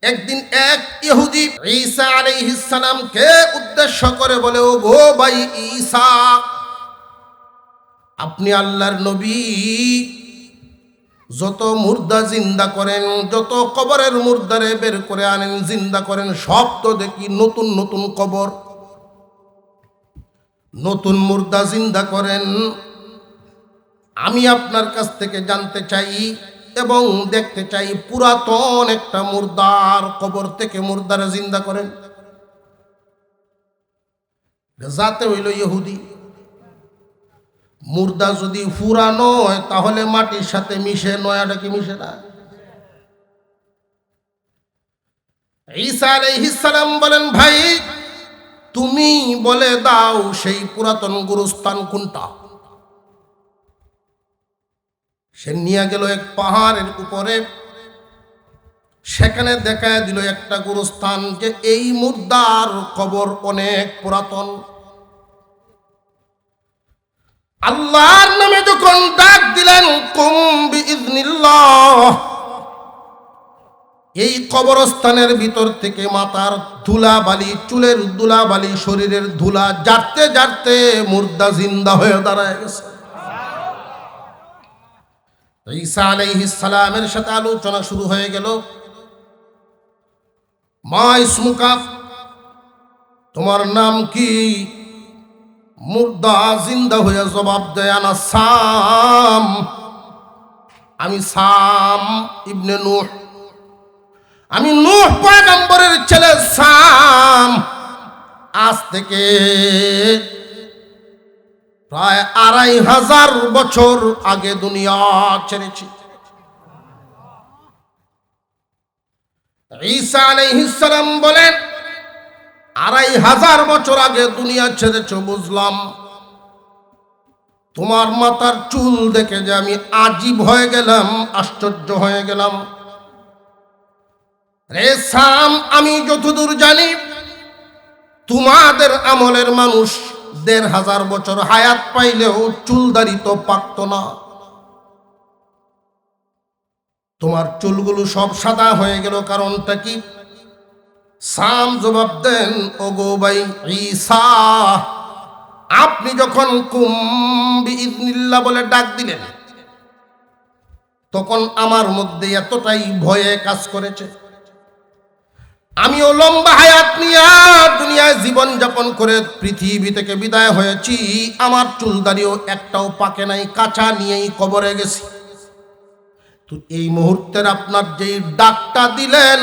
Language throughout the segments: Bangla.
একদিন এক ইহুদি ঈসা আলাইহিস সালামকে উদ্দেশ্য করে বলে, ও গো ভাই ঈসা, আপনি আল্লাহর নবী, যত মুর্দা জিন্দা করেন, যত কবরের মুর্দারে বের করে আনেন জিন্দা করেন, সব তো দেখি নতুন নতুন কবর, নতুন মুর্দা জিন্দা করেন। আমি আপনার কাছ থেকে জানতে চাই এবং দেখতে চাই, পুরাতন একটা মুর্দার কবর থেকে মুর্দারে জিন্দা করেন। যাতে হইল ইহুদি, মুর্দা যদি পুরানো হয় তাহলে মাটির সাথে মিশে, নয়াটা কি মিশে না? ঈসা আলাইহিস সালাম বলেন, ভাই তুমি বলে দাও সেই পুরাতন গুরুস্থান কোনটা। সে নিয়ে গেল এক পাহাড়ের উপরে, সেখানে দেখা দিল একটা গুরুস্থান, যে এই মুর্দার কবর অনেক পুরাতন। আল্লাহর নামে যখন ডাক দিলেন, কুম বিইজনিল্লাহ, এই কবরস্থানের ভিতর থেকে মাথার ধুলাবালি, চুলের ধুলাবালি, শরীরের ধুলা জারতে জারতে মুর্দা জিন্দা হয়ে দাঁড়ায় গেছে। ঈসা আলাইহিস সালামের সাথে আলোচনা শুরু হয়ে গেল। মা ইসমুকা, তোমার নাম কি? মুর্দা জিন্দা হয়ে জবাব দেয়, আনা সাম, আমি সাম ইবনে নূহ, আমি নূহ পয়গম্বরের ছেলে সাম। আজ থেকে প্রায় ২৫০০ বছর আগে দুনিয়া ছেড়েছি। ঈসা আলাইহিস সালাম বলেন, ২৫০০ বছর আগে দুনিয়া ছেড়েছ বুঝলাম, তোমার মাথার চুল দেখে যে আমি আজীব হয়ে গেলাম, আশ্চর্য হয়ে গেলাম। রে সাম, আমি যতদূর জানি তোমাদের আমলের মানুষ ১৫০০ বছর হায়াত পাইলেও চুলদারি তো পাকত না, তোমার চুলগুলো সব সাদা হয়ে গেল, কারণটা কি? সাম জবাব দেন, ওগো ভাই ঈসা, আপনি যখন কুম বিইজনিল্লাহ বলে ডাক দিলেন, তখন আমার মধ্যে এতটাই ভয়ে কাজ করেছে, আমিও লম্বা হায়াত নিয়ে দুনিয়ায় জীবন যাপন করে পৃথিবী থেকে বিদায় হয়েছি, আমার চুলদারিও একটাও পাকে নাই, কাঁচা নিয়েই কবরে গেছি। তো এই মুহূর্তের আপনার যেই ডাকটা দিলেন,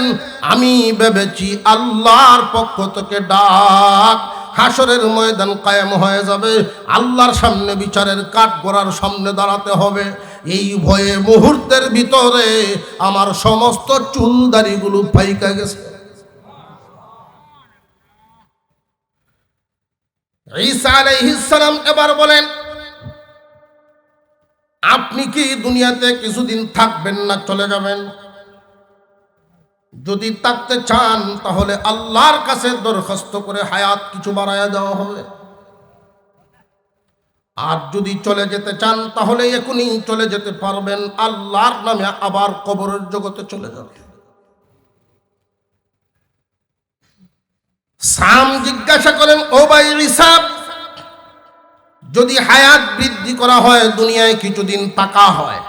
আমি ভেবেছি আল্লাহর পক্ষ থেকে ডাক, হাসরের ময়দান কায়েম হয়ে যাবে, আল্লাহর সামনে বিচারের কাঠগড়ার সামনে দাঁড়াতে হবে। এই ভয়ে মুহূর্তের ভিতরে আমার সমস্ত চুলদারিগুলো পাইকা গেছে। ঈসা আলাইহিস সালাম এবার বলেন, আপনি কি দুনিয়াতে কিছুদিন থাকবেন না চলে যাবেন? যদি থাকতে চান তাহলে আল্লাহর কাছে দরখাস্ত করে হায়াত কিছু বাড়ায়া দেওয়া হবে, আর যদি চলে যেতে চান তাহলে এখনই চলে যেতে পারবেন, আল্লাহর নামে আবার কবরের জগতে চলে যাবেন। সাম জিজ্ঞাসা করেন, ও ভাই ঈসা, যদি হায়াত বৃদ্ধি করা হয়, দুনিয়ায় কিছুদিন থাকা হয়,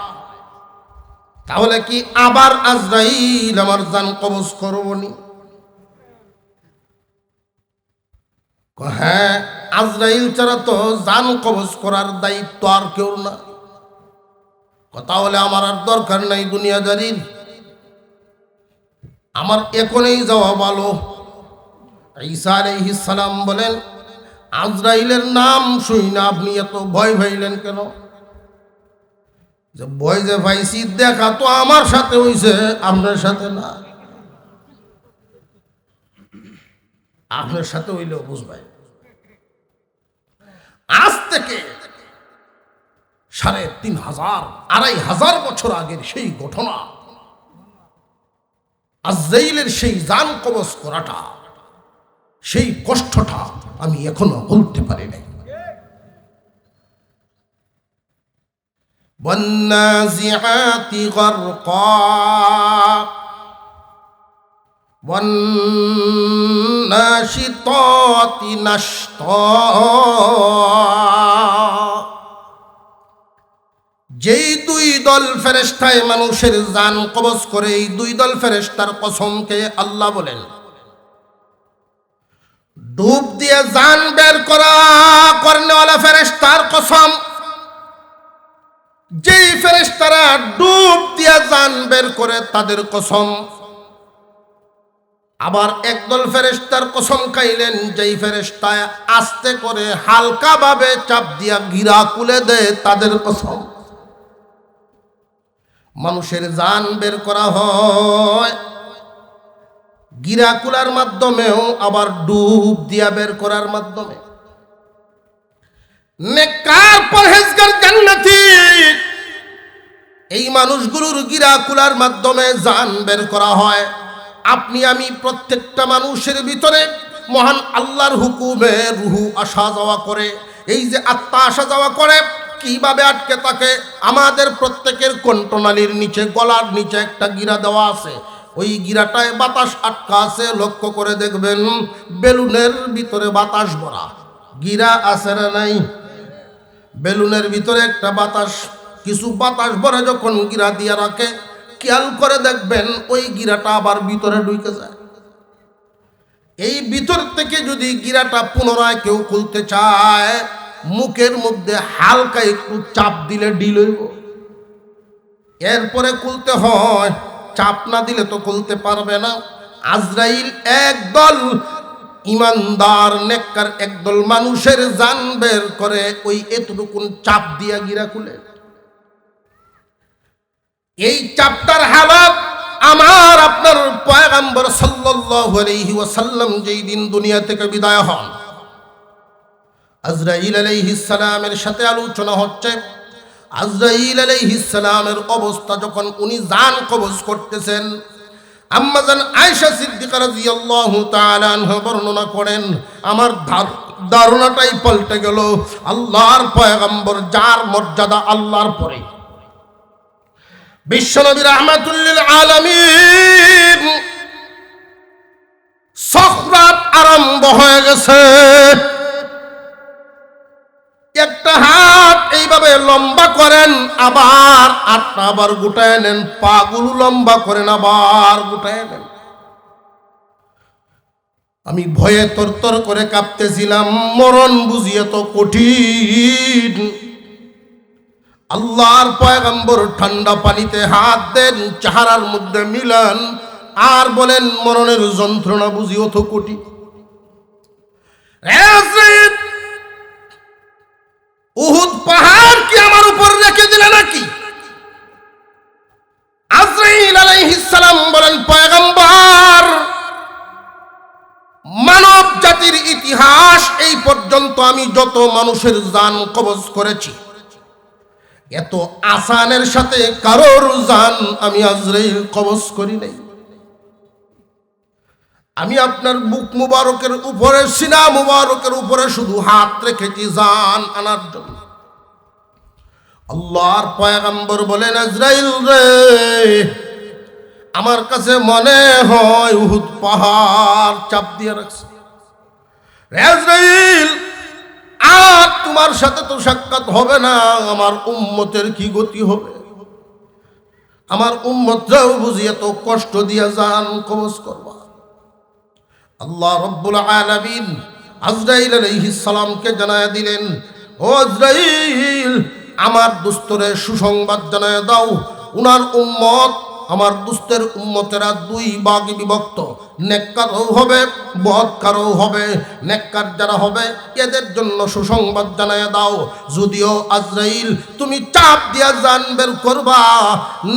তাহলে কি আবার আজরাইল আমার জান কবজ করবনি? হ্যাঁ, আজরাইল ছাড়া তো জান কবজ করার দায়িত্ব আর কেউ না। তাহলে আমার আর দরকার নাই দুনিয়াদারির, আমার এখনই যাওয়া ভালো। ঈসা আলাইহিস সালাম বলেন, আজরাইলের নাম শুই না আপনি এত ভয় পাইলেন কেন? যে ভয় যে পাইছি, দেখা তো আমার সাথে হইছে, আপনার সাথে না। আপনার সাথে হইলেও বুঝবাই, আজ থেকে ৩৫০০ বছর আগের সেই ঘটনা, আজরাইলের সেই জান কবজ করাটা, সেই কষ্টটা আমি এখনো ভুলতে পারি নাই। والنازعات غرقا ওয়ান্নাশিতাতি নাশতা, যেই দুই দল ফেরেশতায় মানুষের জান কবজ করে, এই দুই দল ফেরেশতার কসমকে আল্লাহ বলেন। ডুব দিয়ে জান বের করা করনেওয়ালা ফেরেশতার কসম, যেই ফেরেশতারা ডুব দিয়ে জান বের করে তাদের কসম। আবার একদল ফেরেশতার কসম খাইলেন, যেই ফেরেশতায় আস্তে করে হালকা ভাবে চাপ দিয়া গিরা খুলে দেয় তাদের কসম। মানুষের জান বের করা হয় গিরা কুলার মাধ্যমেও, আবার ডুব দিয়া বের করার মাধ্যমে। নেককার পরহেজগার জান্নাতি এই মানুষগুলোর গিরা কুলার মাধ্যমে জান বের করা হয়। আপনি আমি প্রত্যেকটা মানুষের ভিতরে মহান আল্লাহর হুকুমে রুহু আসা যাওয়া করে। এই যে আত্মা আসা যাওয়া করে, কিভাবে আটকে থাকে? আমাদের প্রত্যেকের কণ্ঠনালীর নিচে, গলার নিচে একটা গিরা দেওয়া আছে, ওই গিরাটায় বাতাস আটকা আছে। লক্ষ্য করে দেখবেন বেলুনের ভিতরে বাতাস ভরা। গিরা আছে না নাই? বেলুনের ভিতরে একটা বাতাস, কিছু বাতাস ভরে যখন গিরা দিয়ে রাখে, খেয়াল করে দেখবেন ওই গিরাটা আবার ভিতরে ঢুকে যায়। এই ভিতর থেকে যদি গিরাটা পুনরায় কেউ খুলতে চায়, মুখের মধ্যে হালকা একটু চাপ দিলে ঢিল হইব, এরপরে খুলতে হয়। চাপ না দিলে তো খুলতে পারবে না। আজরাইল একদল ইমানদার নেককার একদল মানুষের জান বের করে ওই এতটুকুন চাপ দিয়া গিরা খুলে। এই চাপটার হালত আমার আপনার পয়গম্বর সাল্লাল্লাহু আলাইহি ওয়াসাল্লাম যেই দিন দুনিয়া থেকে বিদায় হন, আজরাইল আলাইহিস সালামের সাথে আলোচনা হচ্ছে। আজরাইল আলাইহিস সালামের অবস্থা যখন উনি জান কবজ করতেছেন, আম্মা জান আয়েশা সিদ্দিকা রাদিয়াল্লাহু তাআলা আনহা বর্ণনা করেন, আমার ধারণাটাই পাল্টে গেল। আল্লাহর পয়গম্বর, যার মর্যাদা আল্লাহর পরে, বিশ্বনবী রাহমাতুল লিল আলামিন, সখরাত আরম্ভ হয়ে গেছে। একটা হাত এইভাবে লম্বা করেন, আবার আটটা আবার গুটায় নেন, পাগুলো লম্বা করেন, আবার গুটায় নেন। আমি ভয়ে তরতর করে কাঁপতেছিলাম, মরণ বুঝিয়ে তো কঠিন। আল্লাহর পয়গম্বর ঠান্ডা পানিতে হাত দেন, চেহারার মধ্যে মিলান, আর বলেন মরণের যন্ত্রণা বুঝিও তো কঠিন। উহুদ পাহাড় কি আমার উপর রেখে দিলে নাকি? আজরাইল আলাইহিস সালাম বলেন, পয়গম্বর, মানব জাতির ইতিহাস এই পর্যন্ত আমি যত মানুষের জান কবজ করেছি, এত আসানের সাথে কারোর জান আমি আজরাইল কবজ করি নাই। আমি আপনার বুক মুবারকের উপরে, সিনা মুবারকের উপরে শুধু হাত রেখেছি জান আনার জন্য। আল্লাহর পয়গম্বর বলেন, আজরাইল রে, আমার কাছে মনে হয় উহুদ পাহাড় চাপ দিয়ে রাখছে। আজরাইল, আর তোমার সাথে তো সাক্ষাৎ হবে না, আমার উম্মতের কি গতি হবে? আমার উম্মতরাও বুঝি এত কষ্ট দিয়ে জান কবজ করবা। আল্লাহ রব্বুল আলামিন আজরাইল আলাইহিস সালামকে জানায় দিলেন, ও আজরাইল, আমার দোস্তরে সুসংবাদ জানায় দাও, উনার উম্মত, আমার দুস্থের উম্মতেরা দুই ভাগে বিভক্ত, নেককারও হবে, বদকারও হবে। নেককার যারা হবে এদের জন্য সুসংবাদ জানায় দাও। যদিও আজরাইল তুমি চাপ দিয়া জান বের করবা,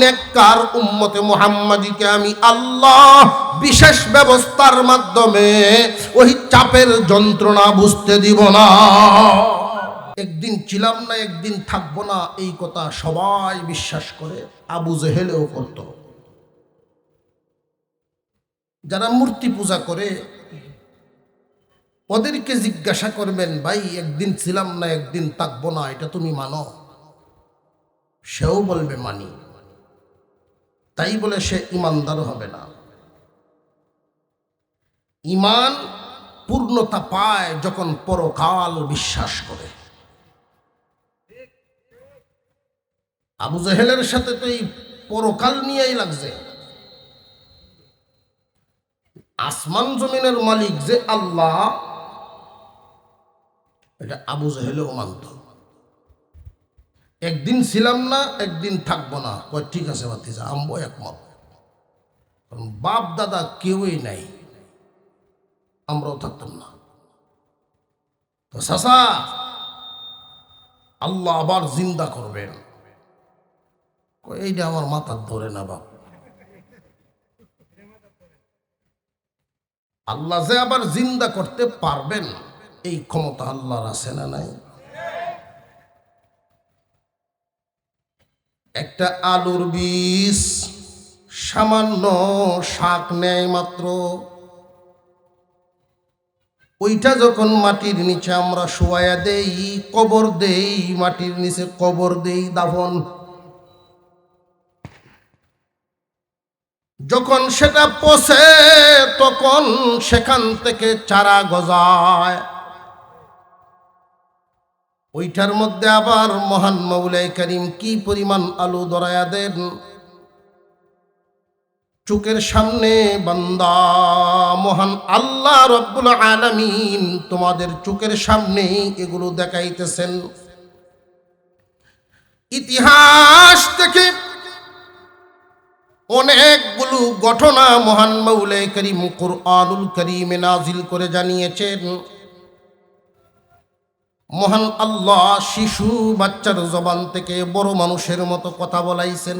নেককার উম্মতে মুহাম্মাদিকে আমি আল্লাহ বিশেষ ব্যবস্থার মাধ্যমে ওই চাপের যন্ত্রণা বুঝতে দিব না। একদিন ছিলাম না, একদিন থাকবো না, এই কথা সবাই বিশ্বাস করে, আবু জেহেলেও করত। যারা মূর্তি পূজা করে ওদেরকে জিজ্ঞাসা করবেন, ভাই একদিন ছিলাম না, একদিন থাকবো না, এটা তুমি মানো? সেও বলবে মানি। তাই বলে সে ইমানদার হবে না। ঈমান পূর্ণতা পায় যখন পরকাল বিশ্বাস করে। আবু জেহেলের সাথে তো এই পরকাল নিয়েই লাগছে। আসমান জমিনের মালিক যে আল্লাহ, এটা আবু জেহেলেও মানত। একদিন ছিলাম না, একদিন থাকবো না, কয় ঠিক আছে ভাতিজা, আমবো একমত। কারণ বাপ দাদা কেউই নাই, আমরাও থাকতাম না। তো চাচা, আল্লাহ আবার জিন্দা করবেন। এইটা আমার মাথার ধরে না বাপ। আল্লাহ যে আবার জিন্দা করতে পারবেন, এই ক্ষমতা আল্লাহর আছে না নাই? একটা আলুর বীজ সামান্য শাক নেয় মাত্র, ওইটা যখন মাটির নিচে আমরা শোয়া দেই, কবর দেই, মাটির নিচে কবর দেই, দাফন, যখন সেটা পচে তখন সেখান থেকে চারা গজায়। ওইটার মধ্যে আবার মহান মৌলাই করিম কি পরিমাণ আলু ধরায়া দেন। চোখের সামনে বান্দা, মহান আল্লাহ রব্বুল আলামিন তোমাদের চোখের সামনে এগুলো দেখাইতেছেন। ইতিহাস থেকে অনেকগুলো ঘটনা মহান মৌলাই করিম কুরআনুল কারীমে নাজিল করে জানিয়েছেন। মহান আল্লাহ শিশু বাচ্চার জবান থেকে বড় মানুষের মতো কথা বলাইছেন।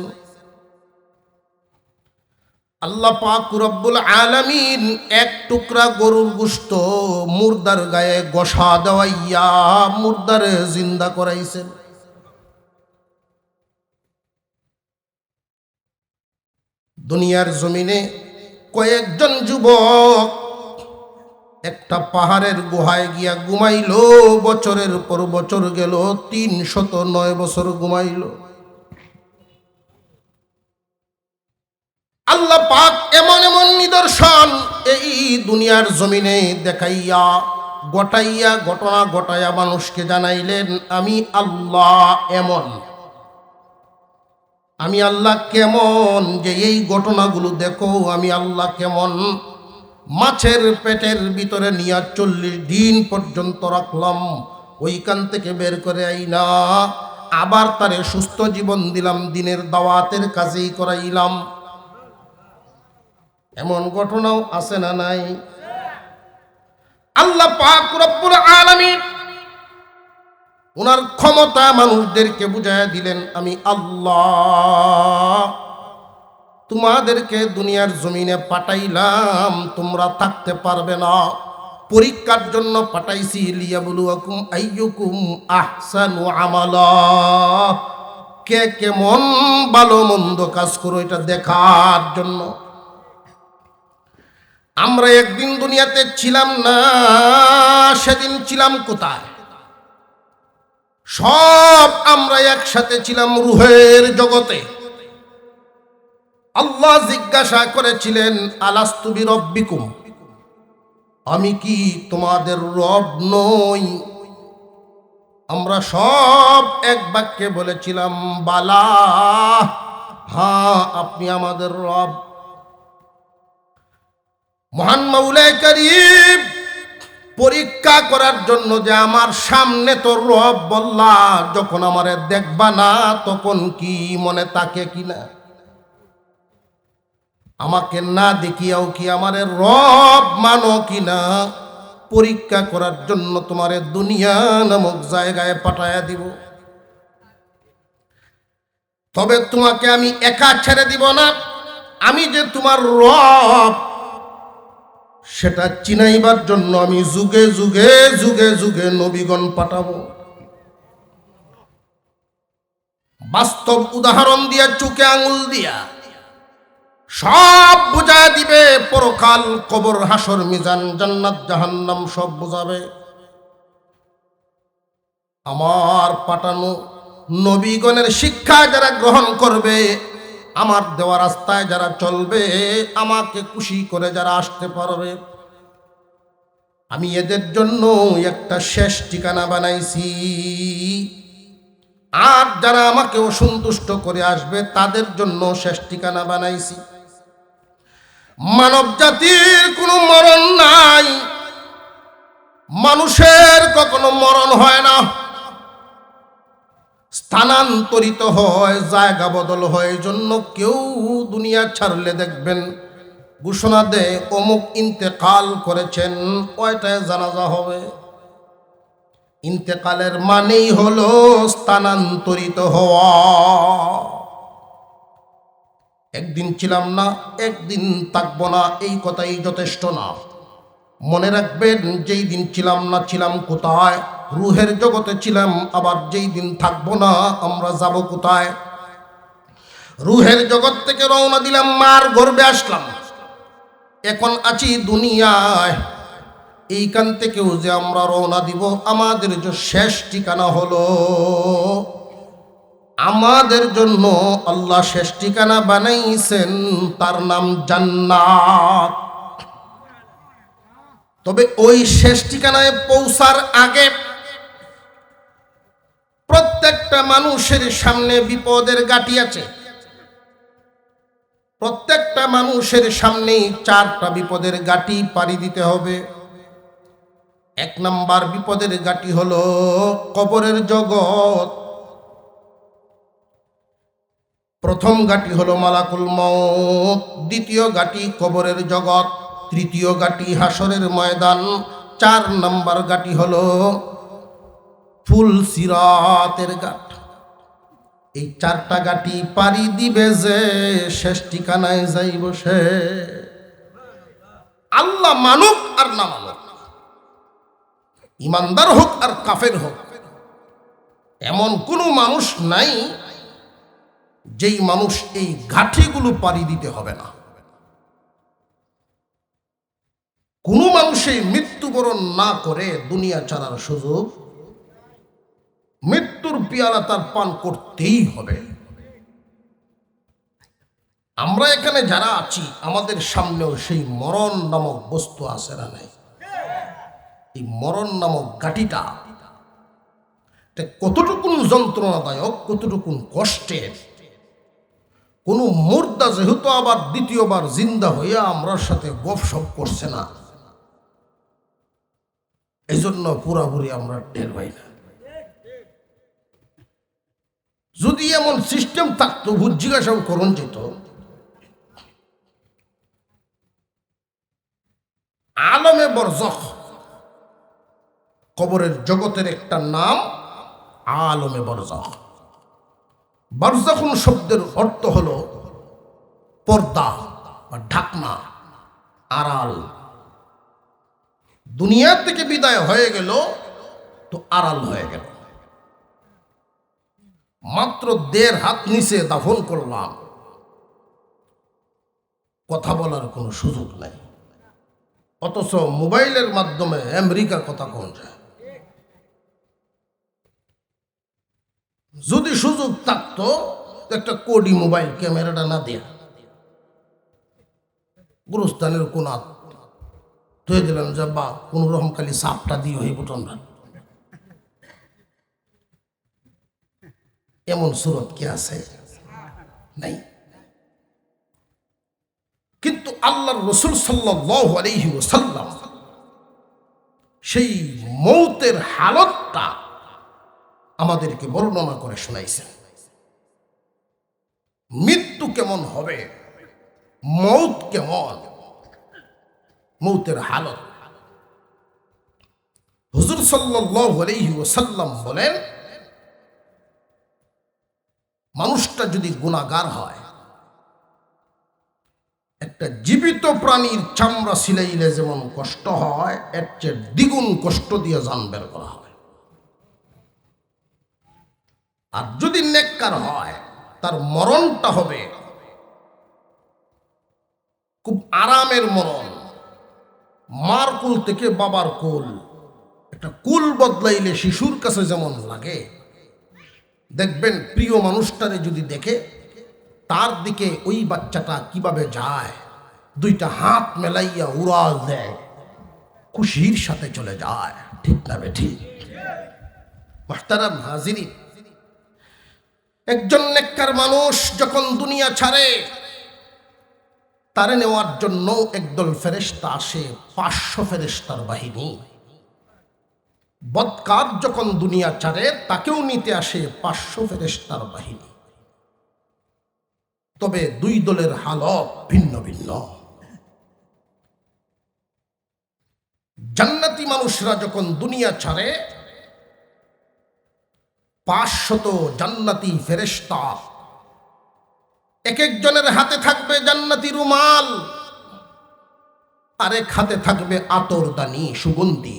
আল্লাহ পাক রব্বুল আলামিন এক টুকরা গরুর গোশত মুর্দার গায়ে ঘষা দেওয়াইয়া মুর্দারে জিন্দা করাইছেন। দুনিয়ার জমিনে কয়েকজন যুবক একটা পাহাড়ের গুহায় গিয়া ঘুমাইল, বছরের পর বছর গেল, 309 বছর ঘুমাইল। আল্লাহ পাক এমন এমন নিদর্শন এই দুনিয়ার জমিনে দেখাইয়া গটাইয়া ঘটনা ঘটাইয়া মানুষকে জানাইলেন, আমি আল্লাহ এমন, আমি আল্লাহ কেমন, যে এই ঘটনাগুলো দেখো আমি আল্লাহ কেমন। মাছের পেটের ভিতরে নিয়ে 40 দিন পর্যন্ত রাখলাম, ওইখান থেকে বের করে আইনা আবার তারে সুস্থ জীবন দিলাম, দিনের দাওয়াতের কাজেই করাইলাম। এমন ঘটনাও আছে না নাই? আল্লাহ পাক রব্বুল আলামিন ওনার ক্ষমতা মানুষদেরকে বুঝাইয়া দিলেন, আমি আল্লাহ তোমাদেরকে দুনিয়ার জমিনে পাঠাইলাম, তোমরা থাকতে পারবে না, পরীক্ষার জন্য পাঠাইছি। লিয়াবলুয়াকুম আইয়ুকুম আহসানু আমালা, কে কেমন ভালো মন্দ কাজ করো এটা দেখার জন্য। আমরা একদিন দুনিয়াতে ছিলাম না, সেদিন ছিলাম কোথায়? সব আমরা একসাথে ছিলাম রুহের জগতে। আল্লাহ জিজ্ঞাসা করেছিলেন, আলাস্তু বিরব্বিকুম, আমি কি তোমাদের রব নই? আমরা সব এক বাক্যে বলেছিলাম, বালা, হ্যাঁ আপনি আমাদের রব। মহান মৌলাই করিম পরীক্ষা করার জন্য যে আমার সামনে তো রব বললা, যখন আমারে দেখবা না তখন কি মনে তাকে কিনা? আমাকে না দেখিয়াও কি আমারে রব মানো কিনা, পরীক্ষা করার জন্য তোমারে দুনিয়া নামক জায়গায় পাঠায়া দিব। তবে তোমাকে আমি একা ছেড়ে দিব না, আমি যে তোমার রব সেটা চিনাইবার জন্য আমি যুগে যুগে যুগে যুগে নবীগণ পাঠাবো। বাস্তব উদাহরণ দিয়া, চোখে আঙুল দিয়া সব বুঝা দিবে। পরকাল, কবর, হাসর, মিজান, জান্নাত, জাহান্নাম সব বুঝাবে। আমার পাঠানো নবীগণের শিক্ষা যারা গ্রহণ করবে, আমার দেওয়া রাস্তায় যারা চলবে, আমাকে খুশি করে যারা আসতে পারবে, আমি এদের জন্য একটা শেষ ঠিকানা বানাইছি, আর যারা আমাকে অসন্তুষ্ট করে আসবে তাদের জন্য শেষ ঠিকানা বানাইছি। মানব জাতির কোনো মরণ নাই, মানুষের কখনো মরণ হয় না, স্থানান্তরিত হয়, জায়গা বদল হয়। এই জন্য কেউ দুনিয়া ছাড়লে দেখবেন ঘোষণা দেয় অমুক ইন্তেকাল করেছেন, কয়টায় জানাজা হবে। ইন্তেকালের মানেই হলো স্থানান্তরিত হওয়া। একদিন ছিলাম না, একদিন থাকবো না, এই কথাই যথেষ্ট না। মনে রাখবেন, যেই দিন ছিলাম না, ছিলাম কোথায়? রুহের জগতে ছিলাম। আবার যেই দিন থাকবো না, আমরা যাব কোথায়? রুহের জগৎ থেকে রওনা দিলাম, মার গর্ভে আসলাম, এখন আছি দুনিয়ায়। এইখান থেকেও যে আমরা রওনা দিব, আমাদের যে শেষ ঠিকানা হলো, আমাদের জন্য আল্লাহ শেষ ঠিকানা বানাইছেন, তার নাম জান্নাত। তবে ওই শেষ ঠিকানায় পৌঁছার আগে প্রত্যেকটা মানুষের সামনে বিপদের গাঁটি আছে। প্রত্যেকটা মানুষের সামনেই 4টা বিপদের গাঁটি পাড়ি দিতে হবে। 1 নাম্বার বিপদের গাঁটি হলো কবরের জগৎ। প্রথম গাঁটি হলো মালাকুল মউত, দ্বিতীয় গাঁটি কবরের জগৎ, তৃতীয় গাঁটি হাসরের ময়দান, 4 নাম্বার গাঁটি হলো ফুল সিরাতের ঘাট। এই 4টা গাঁটি পাড়ি দিবে যে শেষ ঠিকানায় যাইব সে। আল্লাহ মানুক আর না মানুক, ইমানদার হোক আর কাফের হোক, এমন কোনো মানুষ নাই যেই মানুষ এই ঘাটিগুলো পাড়ি দিতে হবে না। কোনো মানুষই মৃত্যুবরণ না করে দুনিয়া ছাড়ার সুযোগ, মৃত্যুর পিয়ালা তার পান করতেই হবে। আমরা এখানে যারা আছি, আমাদের সামনেও সেই মরণ নামক বস্তু আছে না নাই? এই মরণ নামক ঘাটিটা কতটুকুন যন্ত্রণাদায়ক, কতটুকুন কষ্টের। কোন মুর্দা যেহেতু আবার দ্বিতীয়বার জিন্দা হইয়া আমরার সাথে গপসপ করছে না, এই জন্য পুরাপুরি আমরা টের পাই না। যদি এমন সিস্টেম থাকতো, জিজ্ঞাসাও করুন যেত, আলমে বরজখ, কবরের জগতের একটা নাম আলমে বরজখ। বারজাখুন শব্দের অর্থ হলো পর্দা বা ঢাকনা, আড়াল। দুনিয়া থেকে বিদায় হয়ে গেল তো আড়াল হয়ে গেল। মাত্র 1.5 হাত নিচে দাফন করলাম, কথা বলার কোনো সুযোগ নাই। অথচ মোবাইলের মাধ্যমে আমেরিকার কথা কোন যায়। যদি সুযোগ থাকতো, একটা কোডি মোবাইল ক্যামেরাটা না দেয়া গুরুস্থানের কোন ধুয়ে দিলাম, যে বা কোন রকম খালি সাপটা দিয়ে হয়ে বুটনরা, এমন সুরত কি আছে? নাই। কিন্তু আল্লাহর রাসূল সাল্লাল্লাহু আলাইহি ওয়াসাল্লাম সেই মৌতের হালতটা আমাদেরকে বর্ণনা করে শোনাইছেন। মৃত্যু কেমন হবে, মৌত কেমন, মৌতের হালত। হুজুর সাল্লাল্লাহু আলাইহি ওয়াসাল্লাম বলেন, মানুষটা যদি গুনাহগার হয়, একটা জীবিত প্রাণীর চামড়া ছিলাইলে যেমন কষ্ট হয়, এর চেয়ে দ্বিগুণ কষ্ট দিয়ে জান বের করা হয়। আর যদি নেককার হয়, তার মরণটা হবে খুব আরামের মরণ। মার কুল থেকে বাবার কুল, একটা কুল বদলাইলে শিশুর কাছে যেমন লাগে, দেখবেন প্রিয় মানুষটারে যদি দেখে, তার দিকে ওই বাচ্চাটা কিভাবে যায়, 2টা হাত মেলাইয়া উড়াল দেয়, খুশির সাথে চলে যায়। ঠিক না ঠিক? মুহতারাম হাজিরিন, একজন নেককার মানুষ যখন দুনিয়া ছাড়ে, তারে নেওয়ার জন্য একদল ফেরেশতা আসে, 500 ফেরেশতার বাহিনী। বদকার যখন দুনিয়া ছাড়ে, তাকেও নিতে আসে 500 ফেরেশতার বাহিনী। তবে দুই দলের হালত ভিন্ন ভিন্ন। জান্নাতি মানুষরা যখন দুনিয়া ছাড়ে, 500 জান্নাতি ফেরেশতা, এক একজনের হাতে থাকবে জান্নাতি রুমাল, আরেক হাতে থাকবে আতরদানি সুগন্ধি।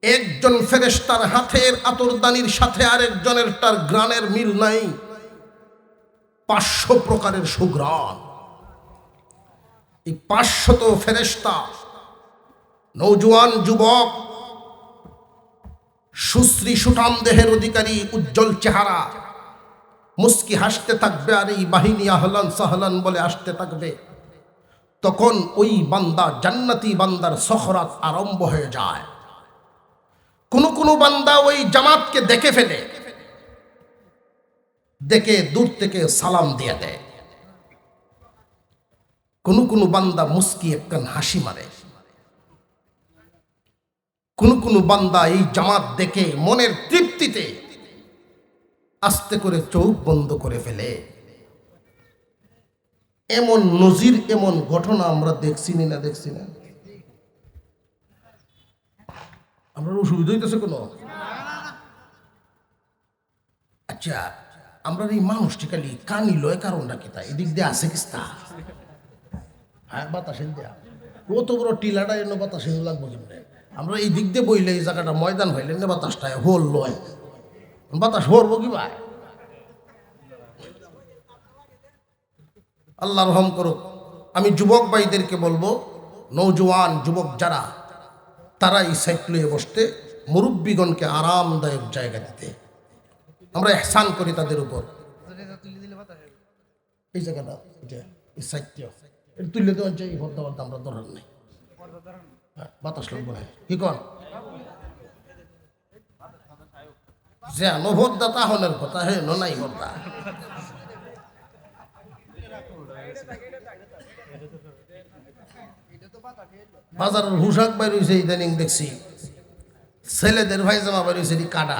একজন ফেরেশতার হাতের আতরদানির সাথে আরেকজনের তার ঘ্রাণের মিল নাই, 500 প্রকারের সুঘ্রাণ। এই 500 ফেরেশতা, নওজোয়ান যুবক, সুশ্রী সুঠাম দেহের অধিকারী, উজ্জ্বল চেহারা, মুস্কি হাসতে থাকবে, আর এই বাহিনী আহলান সাহলান বলে আসতে থাকবে। তখন ওই বান্দা, জান্নাতি বান্দার সখরাত আরম্ভ হয়ে যায়। কোন বান্দা ওই জামাতকে দেখে ফেলে, দেখে দূর থেকে সালাম দিয়ে দেয়। কোন বান্দা মুস্কি একখান হাসি মারে। কোন বান্দা এই জামাত দেখে মনের তৃপ্তিতে আস্তে করে চোখ বন্ধ করে ফেলে। এমন নজির, এমন ঘটনা আমরা দেখছি না আমরা অসুবিধা হইতেছে কোনো? আচ্ছা, আমরা এই মানুষটি খালি কানি লয়, কারণটা কি? তাই এদিক দিয়ে আছে কিস্তা? হ্যাঁ, বাতাসে দেয়া কত বড় টিলাটা এনে বাতাসে লাগবো কেমনে? আমরা এই দিক দিয়ে বইলে, এই জায়গাটা ময়দান হইলে না, বাতাসটায় হোল লয়, বাতাস হরবো কি ভাই? আল্লাহ রহম করুক। আমি যুবক ভাইদেরকে বলবো, নওজোয়ান যুবক যারা, তারা এই সাইকেলে বসতে, মুরব্বীগণকে আরামদায়ক জায়গা দিতে আমরা ইহসান করি তাদের উপর। এই জায়গাটা, এই সাইডটা এটা তুললে তো এই হদ্দা আমরা ধরার নেই, বাতাস লাগবে না। কি কর যে নভদ্দা তাহলের কথা, হে নাই হদ্দা। বাজারের হুশাক বাইর হয়েছে ইদানিং দেখছি, ছেলেদের ভাইজামা বাইর হয়েছে কাটা।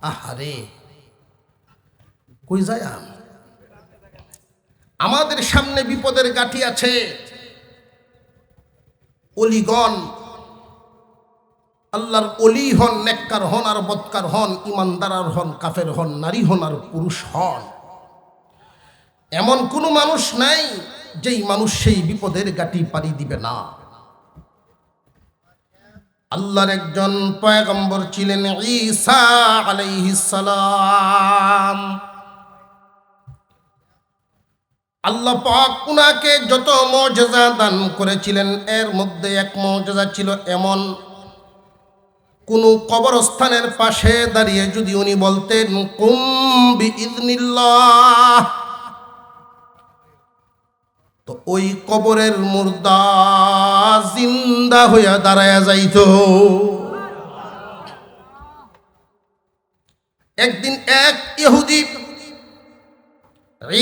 আহারে, কই যায়? আমাদের সামনে বিপদের গাঠি আছে। অলিগণ, আল্লাহর অলি হন, নেককার হন আর বদকার হন, ইমানদার হন, কাফের হন, নারী হন আর পুরুষ হন, এমন কোনো মানুষ নাই যেই মানুষ সেই বিপদের গাঠি পাড়ি দিবে না। আল্লাহর একজন পয়গম্বর ছিলেন ঈসা আলাইহিস সালাম। আল্লাহ পাক উনাকে যত মুজিজা দান করেছিলেন, এর মধ্যে এক মুজিজা ছিল এমন, কোন কবরস্থানের পাশে দাঁড়িয়ে যদি উনি বলতেন কুম বিইذনিল্লাহ, তো ওই কবরের মুর্দা জিন্দা হইয়া দাঁড়ায়া যাইত। একদিন এক ইহুদি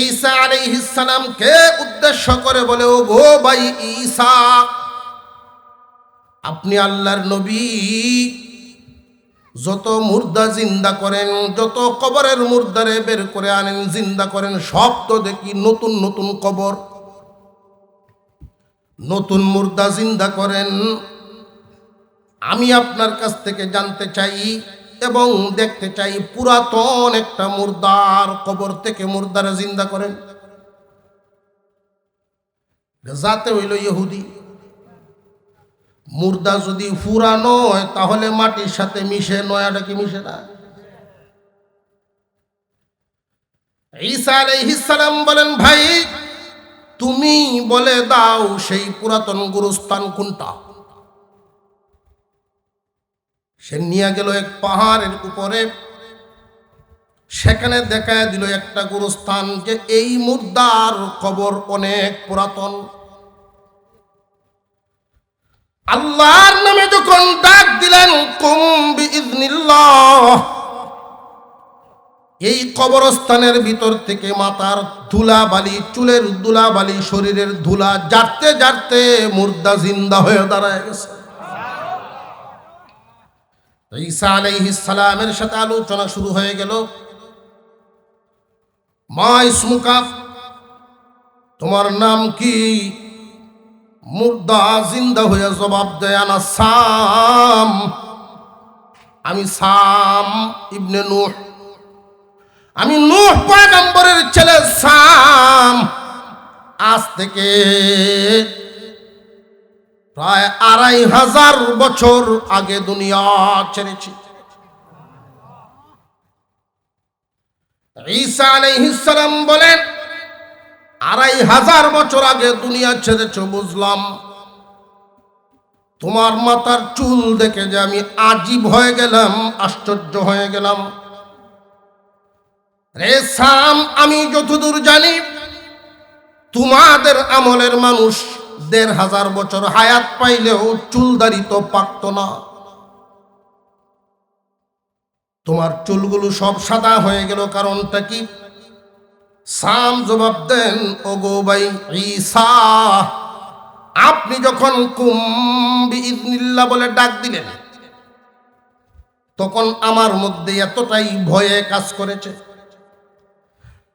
ঈসা আলাইহিস সালামকে উদ্দেশ্য করে বলে, ও গো ভাই ঈসা, আপনি আল্লাহর নবী, যত মুর্দা জিন্দা করেন, যত কবরের মুর্দারে বের করে আনেন জিন্দা করেন, সব তো দেখি নতুন নতুন কবর, নতুন মুর্দা জিন্দা করেন। আমি আপনার কাছ থেকে জানতে চাই এবং দেখতে চাই, পুরাতন একটা মুর্দার কবর থেকে মুর্দারে জিন্দা করেন। যাতে হইল ইহুদি, মুর্দা যদি পুরানো হয় তাহলে মাটির সাথে মিশে, নয়াটা কি মিশে না? ঈসা আলাইহিস সালাম বলেন, ভাই তুমি বলে দাও সেই পুরাতন গুরুস্থান কোনটা? সে নিয়ে গেল এক পাহাড়ের উপরে, সেখানে দেখায় দিল একটা গুরুস্থান, যে এই মুর্দার কবর অনেক পুরাতন, আল্লাহর নামে যখন ডাক দিলেন কুম বিইজনিল্লাহ, এই কবরস্থানের ভিতর থেকে মাথার ধুলাবালি, চুলের ধুলাবালি, শরীরের ধুলা জারতে জারতে মুর্দা জিন্দা হয়ে দাঁড়ায় গেছে। ঈসা আলাইহিস সালামের সাথে আলোচনা শুরু হয়ে গেল। মা ইসমুকা, তোমার নাম কি? মুর্দা জিন্দা হয়ে জবাব দেয় আনা সাম, আমি সাম ইবনে নূহ, আমি নূহ পয়গম্বরের ছেলে সাম। আজ থেকে প্রায় ২৫০০ বছর আগে দুনিয়া ছেড়েছি। ঈসা আলাইহিস সালাম বলেন, ২৫০০ বছর আগে দুনিয়া ছেড়েছ বুঝলাম। তোমার মাথার চুল দেখে যে আমি আজীব হয়ে গেলাম, আশ্চর্য হয়ে গেলাম। রে সাম, আমি যতদূর জানি তোমাদের আমলের মানুষ ১৫০০ বছর হায়াত পাইলেও চুলদারি তো পাকত না। তোমার চুলগুলো সব সাদা হয়ে গেল, কারণটা কি? সাম জবাব দেন, ওগো ভাই ঈসা, আপনি যখন কুম বিইজনিল্লাহ বলে ডাক দিলেন, তখন আমার মধ্যে এতটাই ভয়ে কাজ করেছে।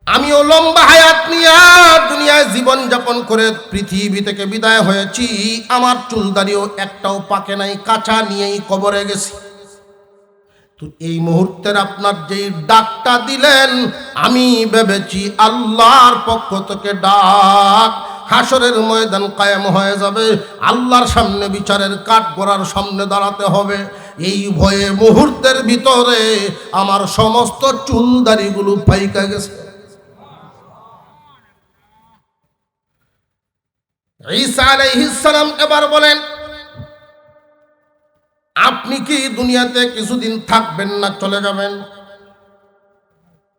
আমিও লম্বা হায়াত নিয়ে দুনিয়ায় জীবন যাপন করে পৃথিবী থেকে বিদায় হয়েছি। আমার চুলদারিও একটাও পাকে নাই, কাঁচা নিয়েই কবরে গেছি। তো এই মুহূর্তের আপনার যেই ডাকটা দিলেন, আমি ভেবেছি আল্লাহর পক্ষ থেকে ডাক। হাসরের ময়দান কায়েম হয়ে যাবে, আল্লাহর সামনে বিচারের কাঠগড়ার সামনে দাঁড়াতে হবে। এই ভয়ে মুহূর্তের ভিতরে আমার সমস্ত চুলদারিগুলো পাইকা গেছে। ঈসা আলাইহিস সালাম এবার বলেন, আপনি কি দুনিয়াতে কিছুদিন থাকবেন না চলে যাবেন?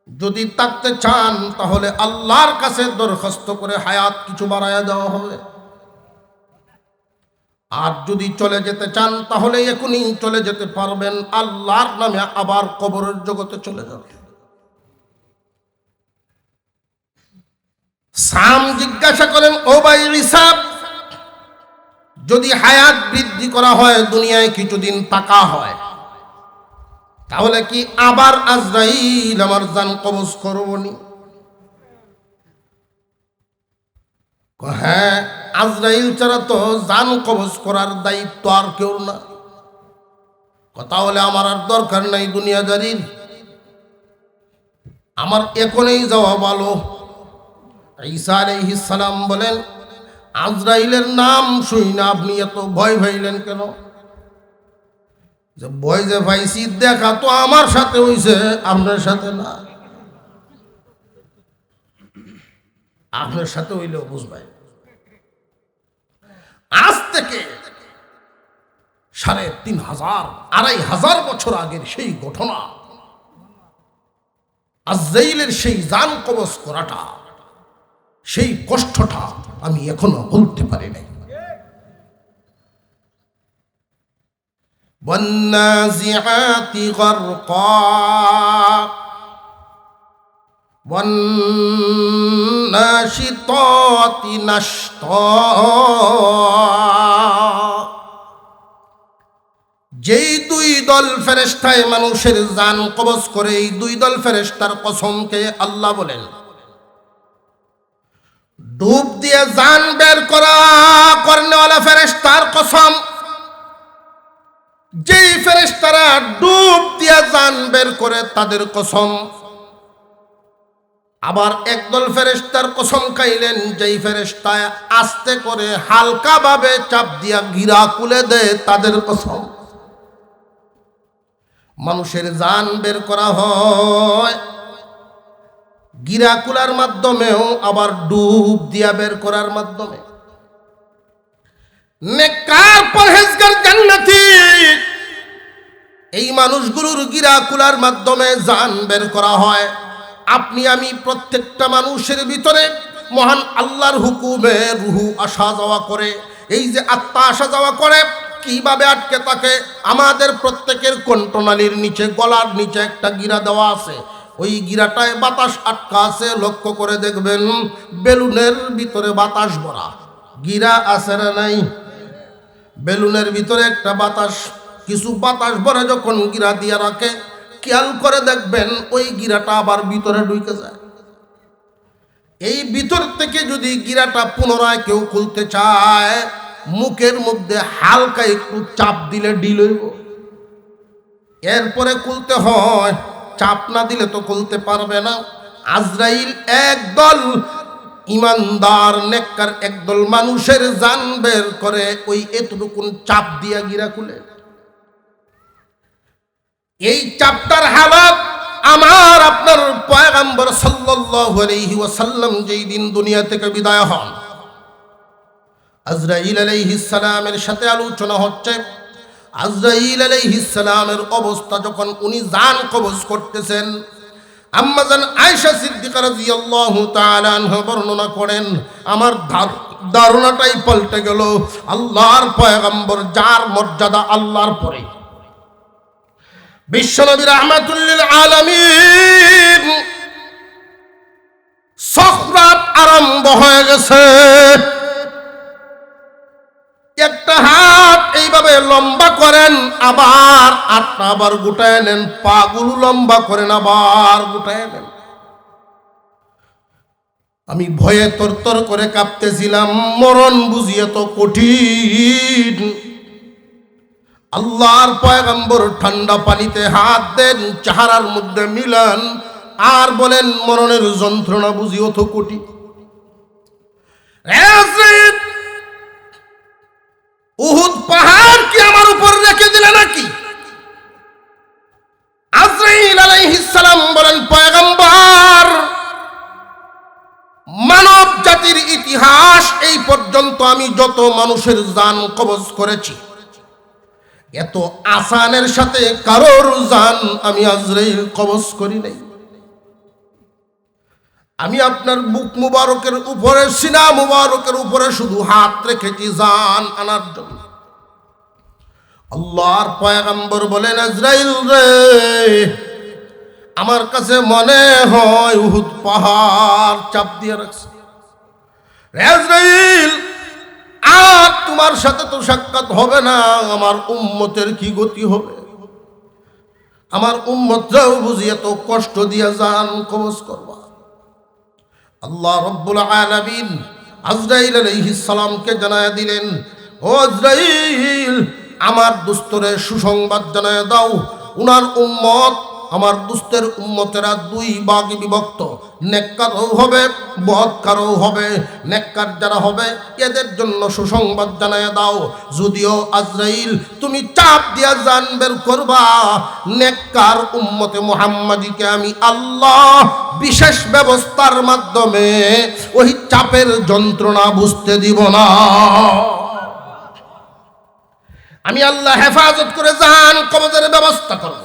যদি থাকতে চান তাহলে আল্লাহর কাছে দরখাস্ত করে হায়াত কিছু বাড়ায়া দেওয়া হবে। আর যদি চলে যেতে চান তাহলে এখনই চলে যেতে পারবেন, আল্লাহর নামে আবার কবরের জগতে চলে যাবেন। সাম জিজ্ঞাসা করেন, ও ভাই ঈসা, যদি হায়াত বৃদ্ধি করা হয়, দুনিয়ায় কিছুদিন থাকা হয়, তাহলে কি আবার আজরাইল আমার জান কবজ করবনি? হ্যাঁ, আজরাইল ছাড়া তো জান কবজ করার দায়িত্ব আর কেউ না। কথা হলে আমার আর দরকার নাই দুনিয়াদারির, আমার এখনই যাওয়া ভালো। ঈসা আলাইহিস সালাম বলেন, আজরাইলের নাম শুই না আপনি এত ভয় পাইলেন কেন? যে ভয় যে পাইছি, দেখা তো আমার সাথে হইছে, আপনার সাথে না। আপনার সাথে হইলেও বুঝবাই। আজ থেকে ৩৫০০ ২৫০০ বছর আগের সেই ঘটনা, আজরাইলের সেই জান কবজ করাটা, সেই কষ্টটা আমি এখনো বলতে পারি নাই। ওয়ান্নাজিআতি গারকা ওয়ান্নাশিতাতি নাশতা, যেই দুই দল ফেরেশতায় মানুষের জান কবজ করে, এই দুই দল ফেরেশতার কসমকে আল্লাহ বলেন, ডুব দিয়ে জান বের করা করনেওয়ালা ফেরেশতার কসম, যেই ফেরেশতারা ডুব দিয়ে জান বের করে তাদের কসম। আবার একদল ফেরেশতার কসম খাইলেন, যেই ফেরেশতায় আস্তে করে হালকা ভাবে চাপ দিয়া গিরা খুলে দেয় তাদের কসম। মানুষের জান বের করা হয় গিরা কুলার মাধ্যমেও, আবার ডুব দিয়া বের করার মাধ্যমে। নেককার পরহেজগার জান্নাতি এই মানুষগুলোর গিরা কুলার মাধ্যমে জান বের করা হয়। আপনি আমি প্রত্যেকটা মানুষের ভিতরে মহান আল্লাহর হুকুমে রুহু আসা যাওয়া করে। এই যে আত্মা আসা যাওয়া করে, কিভাবে আটকে থাকে? আমাদের প্রত্যেকের কণ্ঠনালীর নিচে, গলার নিচে একটা গিরা দেওয়া আছে। ওই গিরাটায় বাতাস আটকা আছে। লক্ষ্য করে দেখবেন বেলুনের ভিতরে বাতাস ভরা। গিরা আছে না নাই? বেলুনের ভিতরে একটা বাতাস, কিছু বাতাস ভরে যখন গিরা দিয়ে রাখে, খেয়াল করে দেখবেন ওই গিরাটা আবার ভিতরে ঢুকে যায়। এই ভিতর থেকে যদি গিরাটা পুনরায় কেউ খুলতে চায়, মুখের মধ্যে হালকা একটু চাপ দিলে ঢিল হইব, এরপরে খুলতে হয়। চাপ না দিলে তো খুলতে পারবে না। আজরাইল একদল ইমানদার নেককার একদল মানুষের জান বের করে ওই এতটুকুন চাপ দিয়া গিরা খুলে। এই চাপটার হালাত আমার আপনার পয়গম্বর সাল্লাল্লাহু আলাইহি ওয়াসাল্লাম যেই দিন দুনিয়া থেকে বিদায় হন, আজরাইল আলাইহিস সালামের সাথে আলোচনা হচ্ছে। আজরাইল আলাইহিস সালামের অবস্থা যখন উনি জান কবজ করতেছেন, আম্মা জান আয়েশা সিদ্দিকা রাদিয়াল্লাহু তাআলা আনহা বর্ণনা করেন, আমার ধারণাটাই পাল্টে গেল। আল্লাহর পয়গম্বর, যার মর্যাদা আল্লাহর পরে, বিশ্বনবী রাহমাতুল লিল আলামিন, সখরাত আরম্ভ হয়ে গেছে। একটা হাত এইভাবে লম্বা করেন, আবার আটটা আবার গুটায় নেন, পাগুলো লম্বা করেন, আবার গুটায় নেন। আমি ভয়ে তরতর করে কাঁপতেছিলাম, মরণ বুঝিয়ে তো কঠিন। আল্লাহর পয়গম্বর ঠান্ডা পানিতে হাত দেন, চেহারার মধ্যে মিলান, আর বলেন মরণের যন্ত্রণা বুঝিও তো কঠিন। উহুদ পাহাড় কি আমার উপর রেখে দিলে নাকি? আজরাইল আলাইহিস সালাম বলেন, পয়গম্বর, মানব জাতির ইতিহাস এই পর্যন্ত আমি যত মানুষের জান কবজ করেছি, এত আসানের সাথে কারোর জান আমি আজরাইল কবজ করি নাই। আমি আপনার বুক মুবারকের উপরে, সিনা মুবারকের উপরে শুধু হাত রেখেছি জান আনার জন্য। আল্লাহর পয়গম্বর বলেন, আজরাইল রে, আমার কাছে মনে হয় উহুদ পাহাড় চাপ দিয়ে রাখছে। আজরাইল, আর তোমার সাথে তো সাক্ষাৎ হবে না, আমার উম্মতের কি গতি হবে? আমার উম্মতরাও বুঝি এত কষ্ট দিয়ে জান কবজ করবা? আল্লাহ রব্বুল আলামিন আজরাইল আলাইহিস সালামকে জানায় দিলেন, ও আজরাইল, আমার দোস্তরে সুসংবাদ জানায় দাও, উনার উম্মত, আমার দুস্থের উম্মতেরা দুই ভাগে বিভক্ত, নেককারও হবে, বদকারও হবে। নেককার যারা হবে এদের জন্য সুসংবাদ জানায় দাও। যদিও আজরাইল তুমি চাপ দিয়া জান বের করবা, নেককার উম্মতে মুহাম্মাদিকে আমি আল্লাহ বিশেষ ব্যবস্থার মাধ্যমে ওই চাপের যন্ত্রণা বুঝতে দিব না। আমি আল্লাহ হেফাজত করে জান কবজের ব্যবস্থা করব।